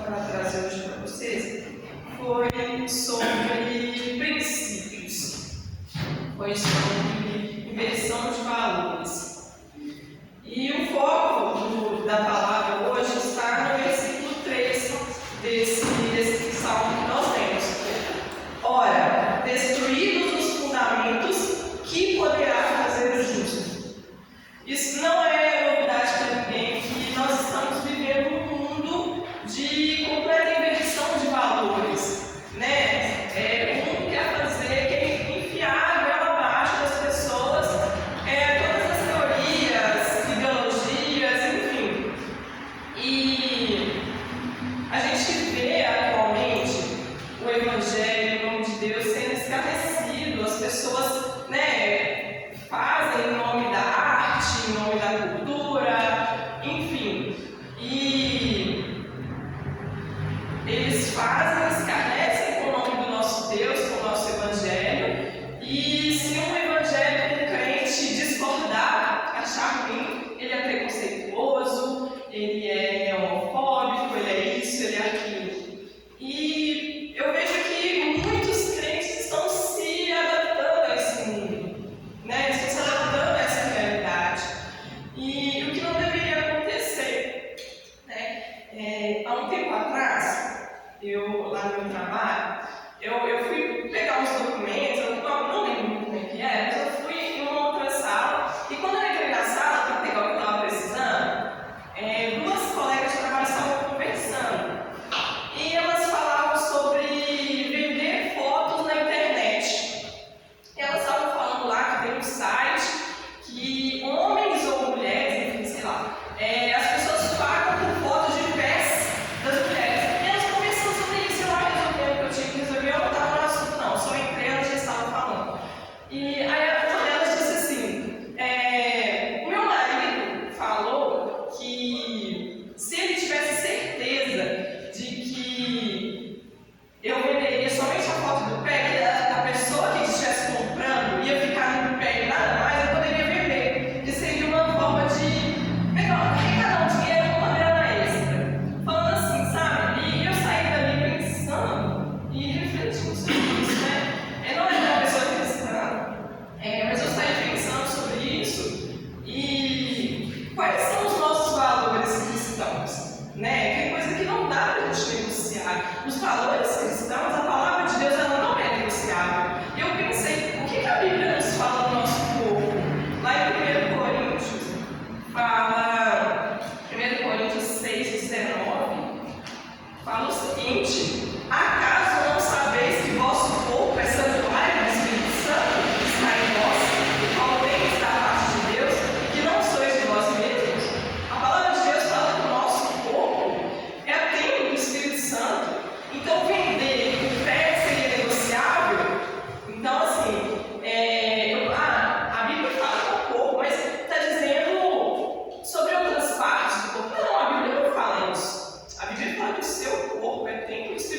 para trazer hoje para vocês foi sobre princípios, foi sobre inversão de valores. E o foco da palavra hoje está no versículo 3 desse salmo que nós temos. Ora, destruídos os fundamentos, que poderá fazer o justo? Isso não é novidade para ninguém, que nós estamos vivendo um mundo de completa inversão de valores, né? O mundo quer fazer, quer enfiar a goela abaixo das pessoas, todas as teorias, ideologias, enfim. E a gente vê atualmente o Evangelho, o nome de Deus, sendo escarnecido, as pessoas, né, fazem em nome da arte, em nome da cultura, enfim. E eles fazem, escarnecem com o nome do nosso Deus, com o nosso Evangelho. E se um evangelho um crente discordar, achar ruim, ele é preconceituoso, ele é homofóbico, ele é isso, ele é aquilo. E eu vejo que muitos crentes estão se adaptando a esse mundo, né? Estão se adaptando a essa realidade. E o que não deveria acontecer, né? Há um tempo atrás, lá no meu trabalho, eu fui pegar uns documentos, eu não lembro muito como é que era, mas eu fui em uma outra sala, e quando eu entrei na sala para pegar o que eu estava precisando, duas colegas de trabalho estavam conversando, e elas falavam sobre vender fotos na internet. Elas estavam falando lá que tem um site que homens ou mulheres, enfim, sei lá, as pessoas pagam por fotos de pés das mulheres. E elas conversando sobre isso, eu resolvi o que eu tinha que resolver, eu não estava no assunto não, só entrei, elas já estavam falando. E aí uma delas disse assim, o meu marido falou que se ele tivesse certeza de que eu venderia somente a foto do pé, que a pessoa que estivesse comprando ia ficar no pé e nada mais, eu poderia vender, que seria uma forma de arrecadar um dinheiro com uma grana extra. Falando assim, sabe? E eu saí dali pensando e refletindo sobre isso, né? Não é uma pessoa cristã, mas eu saí pensando sobre isso e quais são os nossos valores cristãos, né? Que coisa que não dá para a gente negociar. Os valores cristãos, a palavra de Deus, ela não é negociável. E eu pensei, o que a Bíblia nos fala do nosso povo? Lá em 1 Coríntios, fala, 1 Coríntios 6:19, fala o seguinte: acaso não sabeis que vosso corpo é santuário do Espírito Santo, que está em vós, qual bem da parte de Deus, que não sois de vós mesmos? A palavra de Deus fala que o nosso corpo é a templo do Espírito Santo. Então vender o pé seria negociável? Então assim, a Bíblia fala do corpo, mas está dizendo sobre outras partes do corpo. Não, a Bíblia não fala isso. A Bíblia fala que o seu corpo é templo do Espírito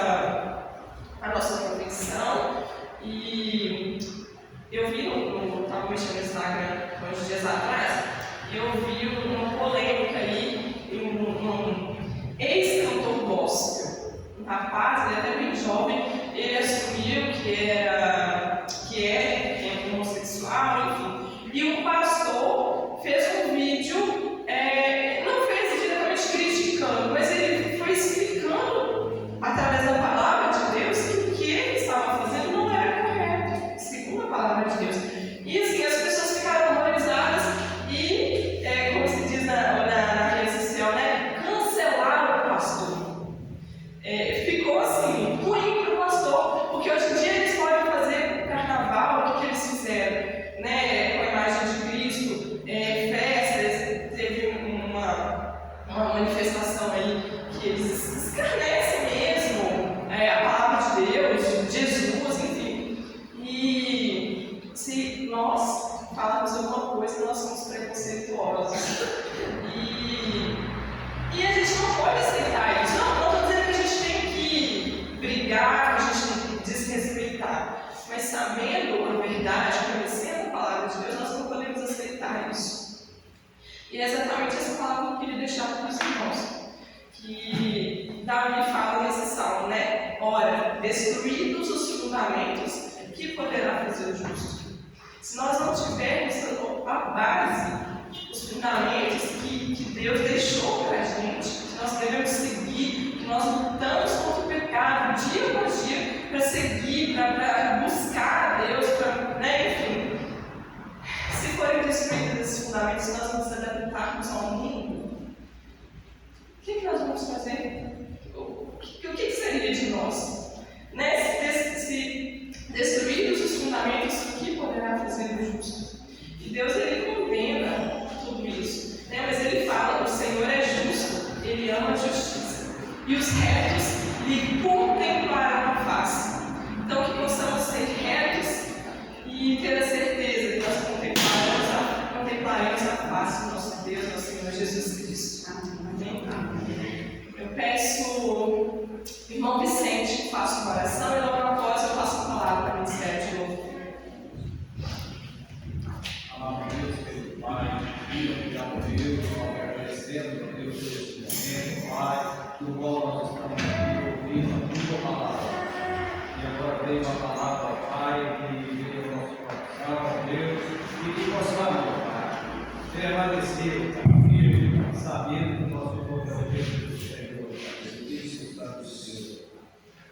a nossa convenção. E eu vi, estava mexendo no Instagram uns dias atrás, e eu vi uma polêmica aí, um ex-cantor gospel, um rapaz, ele até bem jovem, ele assumiu que é homossexual, enfim, e um pastor fez um vídeo, não fez diretamente criticando, mas ele foi explicando através da palavra de Deus que o que ele estava fazendo não era correto, segundo a palavra de Deus. E assim, as pessoas ficaram horrorizadas e, como se diz na rede social, né, cancelaram o pastor. Ficou assim, ruim para o pastor, porque hoje em dia eles podem fazer carnaval, o que eles fizeram, né, com a imagem de Cristo, festas, teve uma manifestação aí que eles escarnecem mesmo a palavra de Deus, Jesus, enfim. E se nós falarmos alguma coisa, nós somos preconceituosos. E a gente não pode aceitar isso. Não estou dizendo que a gente tem que brigar, que a gente tem que desrespeitar. Mas sabendo a verdade, conhecendo a palavra de Deus, nós não podemos aceitar isso. E é exatamente essa palavra que eu queria deixar para os irmãos. Que Davi fala nesse salmo, né? Ora, destruídos os fundamentos, que poderá fazer o justo? Se nós não tivermos a base, os fundamentos que Deus deixou para a gente, que nós devemos seguir, que nós lutamos contra o pecado dia após dia para seguir, para buscar a Deus, enfim. Se forem destruídos esses fundamentos, nós nos adaptarmos ao mundo, o que nós vamos fazer? O que seria de nós? Se destruídos os fundamentos, o que poderá fazer o justo? E Deus, ele condena tudo isso, mas ele fala: o Senhor é justo, ele ama a justiça, e os retos lhe contemplarão a face. Então, que possamos ser retos e ter a certeza que nós contemplaremos a face do nosso Deus, nosso Senhor Jesus Cristo. Amém? Eu peço, irmão Vicente, que faça uma oração, e logo após eu passo a palavra para o ministério de novo. Amado Deus, querido Pai, obrigado a Deus, nós agradecemos a Deus por este momento, Pai, do qual nós estamos aqui ouvindo a tua palavra. E agora veio a palavra, Pai, que veio ao nosso coração, Deus, e que possamos, Pai, permanecer firme, sabendo que o nosso corpo é o Deus do Senhor, isso está do Senhor.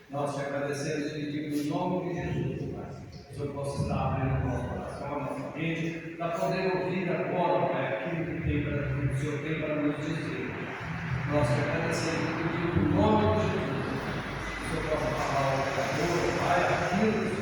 Nós te agradecemos e pedimos em nome de Jesus, Pai, que o Senhor possa estar abrindo o nosso coração, a nossa mente, para poder ouvir agora, Pai, aquilo que o Senhor tem para nos dizer. Nós te agradecemos e pedimos em nome de Jesus, que o Senhor possa falar ao Pai, aquilo que